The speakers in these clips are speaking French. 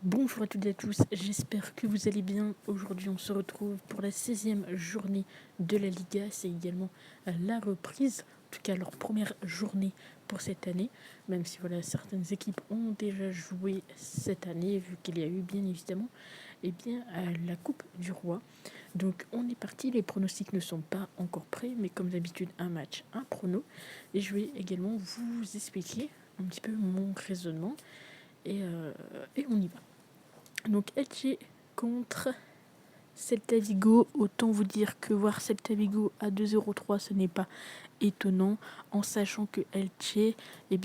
Bonjour à toutes et à tous, j'espère que vous allez bien. Aujourd'hui on se retrouve pour la 16e journée de la Liga. C'est également la reprise, en tout cas leur première journée pour cette année, même si certaines équipes ont déjà joué cette année, vu qu'il y a eu bien évidemment la Coupe du Roi. Donc on est parti, les pronostics ne sont pas encore prêts, mais comme d'habitude un match, un prono. Et je vais également vous expliquer un petit peu mon raisonnement et on y va. Donc Elche contre Celta Vigo, autant vous dire que voir Celta Vigo à 2,03 ce n'est pas étonnant, en sachant que Elche,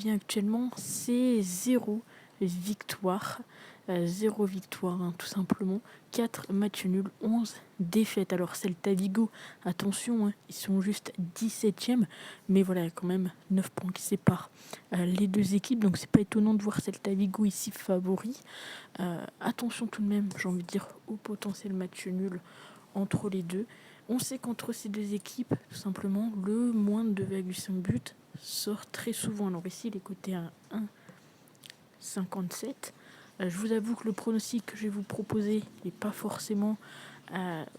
actuellement c'est 0 victoire. 0 victoire, tout simplement. 4 matchs nuls, 11 défaites. Alors Celta Vigo, attention, ils sont juste 17e, mais voilà, il y a quand même 9 points qui séparent les deux équipes, donc c'est pas étonnant de voir Celta Vigo ici favori. Attention tout de même, j'ai envie de dire, au potentiel match nul entre les deux. On sait qu'entre ces deux équipes, tout simplement, le moins de 2,5 buts sort très souvent. Alors ici, il est coté à 1,57. Je vous avoue que le pronostic que je vais vous proposer n'est pas forcément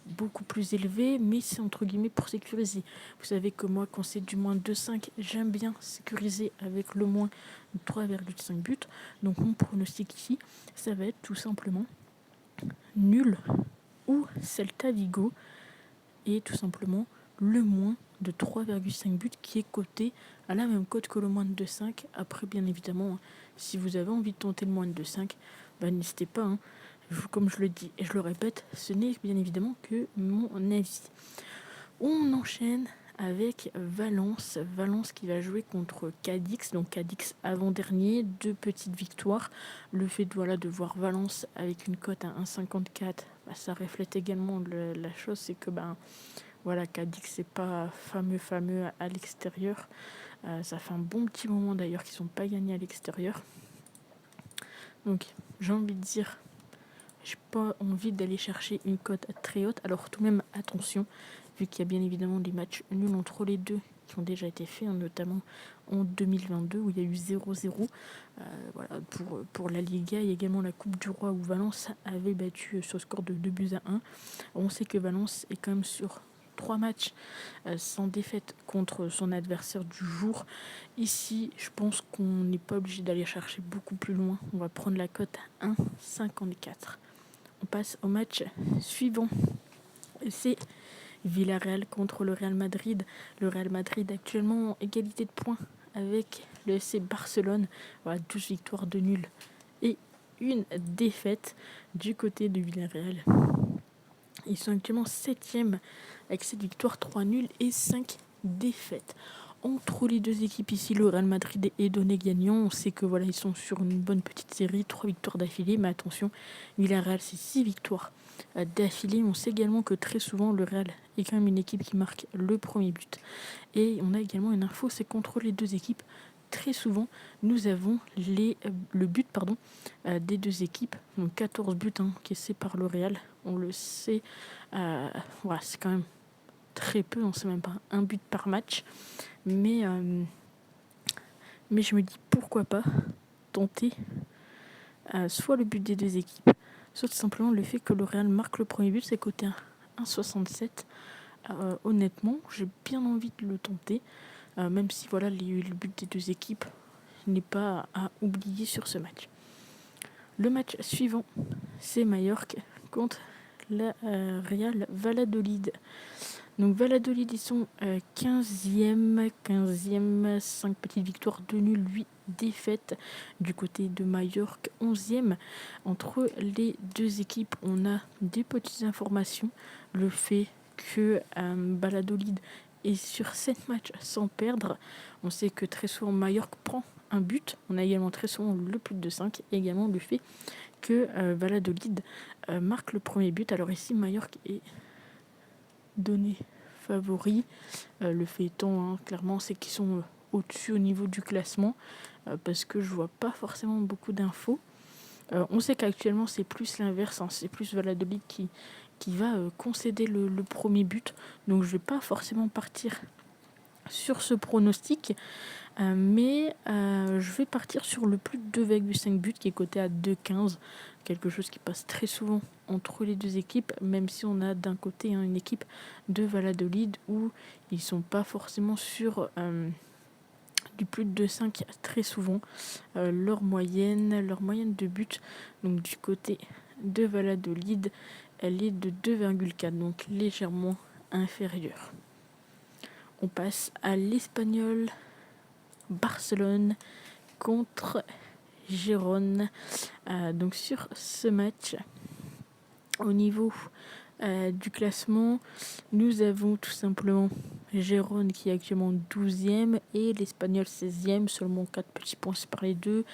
beaucoup plus élevé, mais c'est entre guillemets pour sécuriser. Vous savez que moi, quand c'est du moins de 2,5, j'aime bien sécuriser avec le moins de 3,5 buts. Donc mon pronostic ici, ça va être tout simplement nul ou Celta Vigo et tout simplement le moins de 3,5 buts qui est coté à la même cote que le moins de 2,5. Après, bien évidemment, si vous avez envie de tenter le moins de 2,5, n'hésitez pas. Comme je le dis et je le répète, ce n'est bien évidemment que mon avis. On enchaîne avec Valence. Valence qui va jouer contre Cadix. Donc Cadix avant-dernier, 2 petites victoires. Le fait de voir Valence avec une cote à 1,54, ça reflète également la chose, c'est que Cadix c'est pas fameux à l'extérieur. Ça fait un bon petit moment d'ailleurs qu'ils sont pas gagnés à l'extérieur. Donc j'ai envie de dire, j'ai pas envie d'aller chercher une cote très haute. Alors tout de même attention, vu qu'il y a bien évidemment des matchs nuls entre les deux qui ont déjà été faits, notamment en 2022 où il y a eu 0-0. Pour la Liga, il y a également la Coupe du Roi où Valence avait battu sur le score de 2-1. On sait que Valence est quand même sur 3 matchs sans défaite contre son adversaire du jour. Ici, je pense qu'on n'est pas obligé d'aller chercher beaucoup plus loin. On va prendre la cote à 1,54. On passe au match suivant. C'est Villarreal contre le Real Madrid. Le Real Madrid actuellement en égalité de points avec le FC Barcelone. 12 victoires de nul et une défaite du côté de Villarreal. Ils sont actuellement 7e avec 7 victoires, 3 nuls et 5 défaites. Entre les deux équipes ici, le Real Madrid est donné gagnant. On sait que ils sont sur une bonne petite série, 3 victoires d'affilée. Mais attention, Villarreal, c'est 6 victoires d'affilée. On sait également que très souvent, le Real est quand même une équipe qui marque le premier but. Et on a également une info, c'est qu'entre les deux équipes, très souvent, nous avons le but des deux équipes. Donc 14 buts encaissés par le Real. On le sait, c'est quand même très peu. On sait même pas un but par match. Mais je me dis pourquoi pas tenter soit le but des deux équipes, soit tout simplement le fait que le Real marque le premier but, c'est coté à 1,67. Honnêtement, j'ai bien envie de le tenter, même si le but des deux équipes n'est pas à oublier sur ce match. Le match suivant, c'est Mallorca contre la Real Valladolid. Donc Valladolid, ils sont 15e, 5 petites victoires, 2 nuls, 8 défaites. Du côté de Mallorca, 11e. Entre les deux équipes, on a des petites informations. Le fait que Valladolid est sur 7 matchs sans perdre. On sait que très souvent Mallorca prend un but. On a également très souvent le plus de 5. Et également le fait que Valladolid marque le premier but. Alors ici, Mallorca est donné favori. Le fait étant, clairement, c'est qu'ils sont au-dessus au niveau du classement, parce que je vois pas forcément beaucoup d'infos. On sait qu'actuellement, c'est plus l'inverse, c'est plus Valladolid qui va concéder le premier but. Donc je vais pas forcément partir sur ce pronostic. Mais je vais partir sur le plus de 2,5 buts qui est coté à 2,15. Quelque chose qui passe très souvent entre les deux équipes, même si on a d'un côté une équipe de Valladolid où ils ne sont pas forcément sur du plus de 2,5 très souvent. Leur moyenne de but, donc du côté de Valladolid, elle est de 2,4, donc légèrement inférieure. On passe à l'Espagnol Barcelone contre Gérone. Donc sur ce match, au niveau du classement, nous avons tout simplement Gérone qui est actuellement 12e et l'Espagnol 16e, seulement 4 petits points séparent les deux.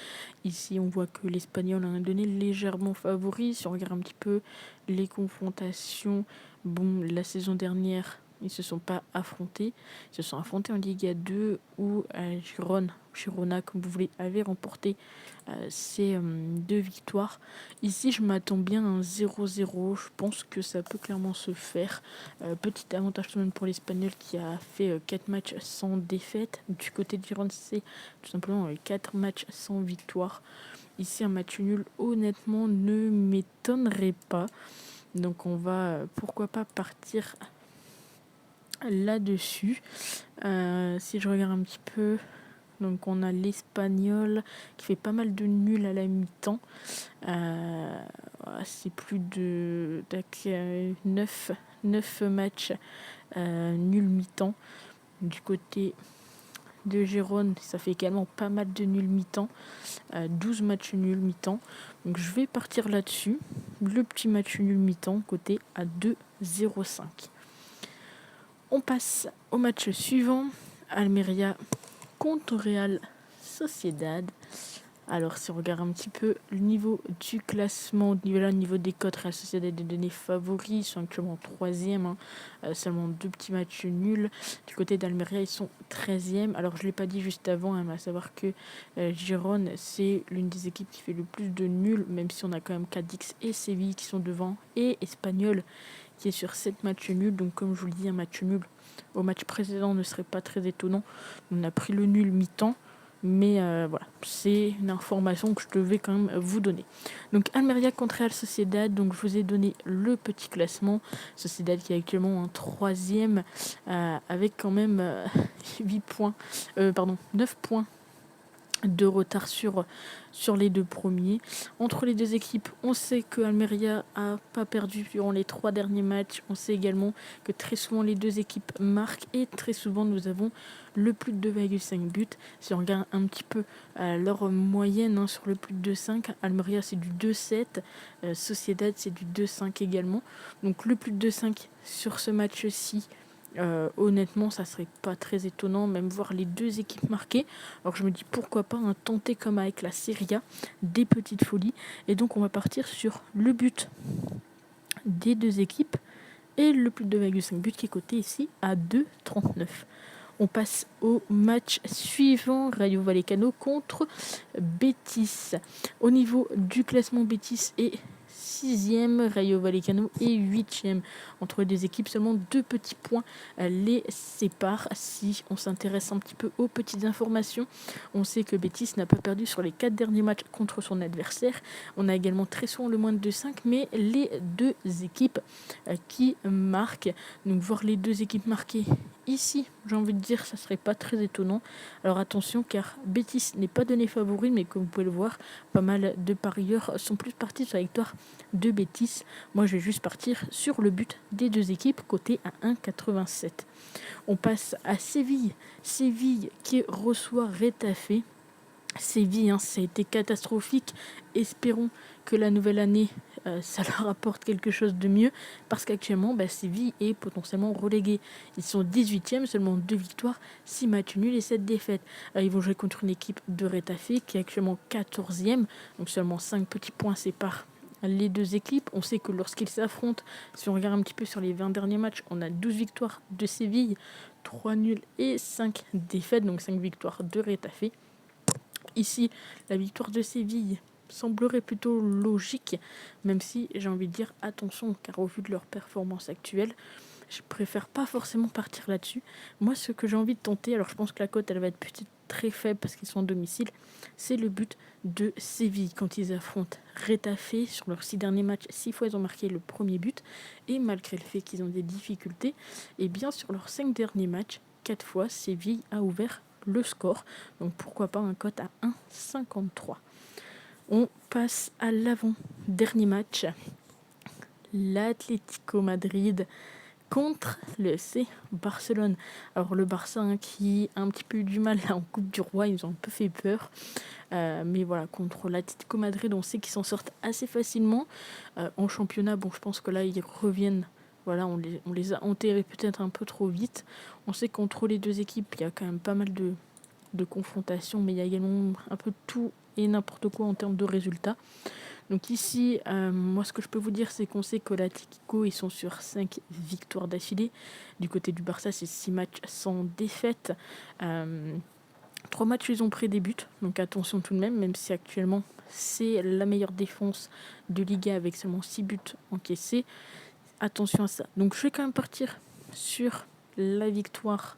Ici, on voit que l'Espagnol a un donné légèrement favori. Si on regarde un petit peu les confrontations, la saison dernière, ils ne se sont pas affrontés. Ils se sont affrontés en Liga 2 où Girona, comme vous voulez, avait remporté ces 2 victoires. Ici, je m'attends bien à un 0-0. Je pense que ça peut clairement se faire. Petit avantage tout de même pour l'Espagnol qui a fait 4 matchs sans défaite. Du côté de Girona, c'est tout simplement 4 matchs sans victoire. Ici, un match nul, honnêtement, ne m'étonnerait pas. Donc, on va, pourquoi pas, partir là-dessus. Si je regarde un petit peu, donc on a l'Espagnol qui fait pas mal de nuls à la mi-temps. C'est plus de 9 matchs nuls mi-temps. Du côté de Gérone, ça fait également pas mal de nuls mi-temps. 12 matchs nuls mi-temps. Donc je vais partir là-dessus. Le petit match nul mi-temps côté à 2,05. On passe au match suivant. Almeria contre Real Sociedad. Alors, si on regarde un petit peu le niveau du classement, au niveau des cotes, Real Sociedad est donné favori. Ils sont actuellement 3e. Seulement 2 petits matchs nuls. Du côté d'Almeria, ils sont 13e. Alors, je ne l'ai pas dit juste avant, à savoir que Gérone, c'est l'une des équipes qui fait le plus de nuls, même si on a quand même Cadix et Séville qui sont devant. Et Espagnol qui est sur 7 matchs nuls. Donc, comme je vous le dis, un match nul au match précédent ne serait pas très étonnant. On a pris le nul mi-temps. Mais voilà, c'est une information que je devais quand même vous donner. Donc Almeria contre Real Sociedad, donc je vous ai donné le petit classement. Sociedad qui est actuellement en 3e avec quand même 9 points de retard sur les 2 premiers. Entre les 2 équipes, on sait que Almeria n'a pas perdu durant les 3 derniers matchs. On sait également que très souvent les 2 équipes marquent et très souvent nous avons le plus de 2,5 buts. Si on regarde un petit peu leur moyenne sur le plus de 2,5, Almeria c'est du 2,7, Sociedad c'est du 2,5 également. Donc le plus de 2,5 sur ce match-ci, honnêtement, ça serait pas très étonnant, même voir les 2 équipes marquées. Alors je me dis pourquoi pas tenter comme avec la Serie A des petites folies. Et donc on va partir sur le but des 2 équipes et le plus de 2,5 buts qui est coté ici à 2,39. On passe au match suivant, Rayo Vallecano contre Betis. Au niveau du classement, Betis est 6e, Rayo Vallecano est 8e. Entre les 2 équipes, seulement 2 petits points les séparent. Si on s'intéresse un petit peu aux petites informations, on sait que Betis n'a pas perdu sur les 4 derniers matchs contre son adversaire. On a également très souvent le moins de 2,5, mais les 2 équipes qui marquent. Donc voir les 2 équipes marquer ici, j'ai envie de dire, ça serait pas très étonnant. Alors attention, car Betis n'est pas donné favori, mais comme vous pouvez le voir, pas mal de parieurs sont plus partis sur la victoire de Betis. Moi, je vais juste partir sur le but des 2 équipes, coté à 1,87. On passe à Séville. Séville qui reçoit Retafe. Séville, ça a été catastrophique. Espérons que la nouvelle année, ça leur apporte quelque chose de mieux, parce qu'actuellement, Séville est potentiellement relégué. Ils sont 18e, seulement 2 victoires, 6 matchs nuls et 7 défaites. Ils vont jouer contre une équipe de Retafe qui est actuellement 14e, donc seulement 5 petits points séparent les 2 équipes. On sait que lorsqu'ils s'affrontent, si on regarde un petit peu sur les 20 derniers matchs, on a 12 victoires de Séville, 3 nuls et 5 défaites, donc 5 victoires de Retafe. Ici, la victoire de Séville semblerait plutôt logique, même si j'ai envie de dire attention, car au vu de leur performance actuelle, je préfère pas forcément partir là-dessus. Moi, ce que j'ai envie de tenter, alors je pense que la cote, elle va être peut-être très faible parce qu'ils sont à domicile, c'est le but de Séville quand ils affrontent Retafe. Sur leurs 6 derniers matchs, 6 fois ils ont marqué le premier but, et malgré le fait qu'ils ont des difficultés, et bien sur leurs 5 derniers matchs, 4 fois Séville a ouvert le score. Donc pourquoi pas un cote à 1,53. On passe à l'avant-dernier match. L'Atlético Madrid contre le FC Barcelone. Alors le Barça qui a un petit peu eu du mal là, en Coupe du Roi, ils nous ont un peu fait peur. Mais voilà, contre l'Atlético Madrid, on sait qu'ils s'en sortent assez facilement. En championnat, bon, je pense que là, ils reviennent. Voilà, on les a enterrés peut-être un peu trop vite. On sait qu'entre les deux équipes, il y a quand même pas mal de confrontations, mais il y a également un peu tout et n'importe quoi en termes de résultats. Donc ici, moi ce que je peux vous dire, c'est qu'on sait que l'Atlético, ils sont sur 5 victoires d'affilée. Du côté du Barça, c'est 6 matchs sans défaite. 3 matchs, ils ont pris des buts. Donc attention tout de même si actuellement c'est la meilleure défense de Liga avec seulement 6 buts encaissés. Attention à ça. Donc je vais quand même partir sur la victoire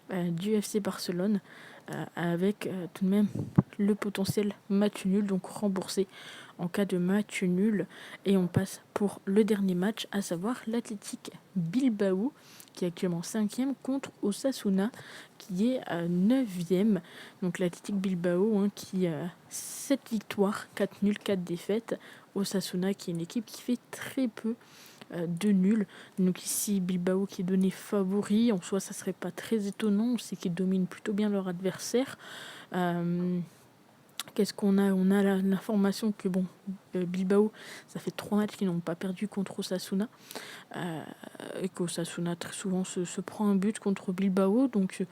du FC Barcelone avec tout de même le potentiel match nul, donc remboursé en cas de match nul. Et on passe pour le dernier match, à savoir l'Athletic Bilbao, qui est actuellement 5e, contre Osasuna, qui est 9e. Donc l'Athletic Bilbao qui a 7 victoires, 4 nuls, 4 défaites. Osasuna qui est une équipe qui fait très peu de nuls. Donc ici Bilbao qui est donné favori, en soi ça serait pas très étonnant, c'est qu'ils dominent plutôt bien leur adversaire. Qu'est-ce qu'on a? On a l'information que Bilbao, ça fait 3 matchs qu'ils n'ont pas perdu contre Osasuna, et qu'Osasuna très souvent se prend un but contre Bilbao, donc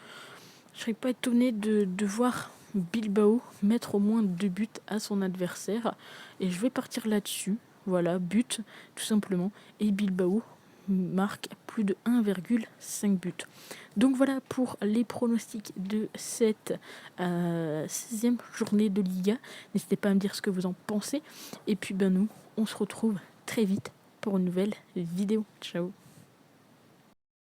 je serais pas étonné de voir Bilbao mettre au moins 2 buts à son adversaire, et je vais partir là-dessus. Voilà, but tout simplement, et Bilbao marque plus de 1,5 buts. Donc voilà pour les pronostics de cette 6e journée de Liga. N'hésitez pas à me dire ce que vous en pensez. Et puis nous, on se retrouve très vite pour une nouvelle vidéo. Ciao.